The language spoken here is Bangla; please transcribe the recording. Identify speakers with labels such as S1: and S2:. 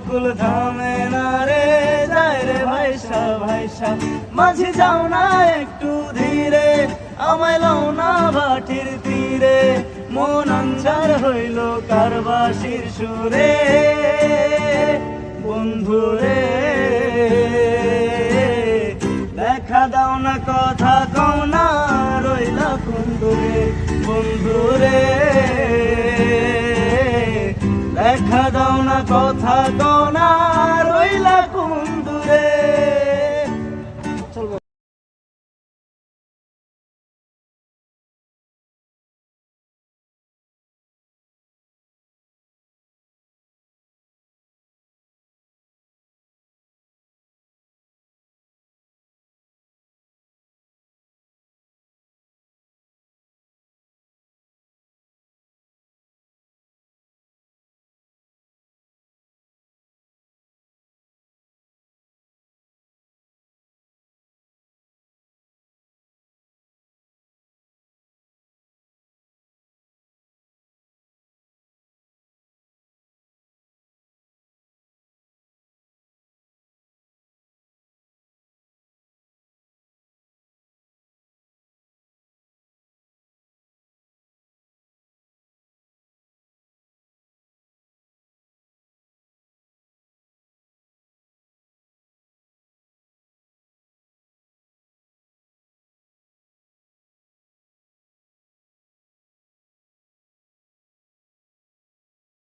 S1: কুল থামে না রে, যায় রে ভাইসা ভাইসা। মাঝি যাও না একটু ধীরে, আমায় লও না ভাটির তীরে, মন আঞ্জার হইল কারবাসির সুরে। বন্ধুরে দেখা দাও না, কথা কও না, রইলা কোন দূরে। বন্ধুরে দেখা দাও না, কথা কও না, রইলা কোন দূরে।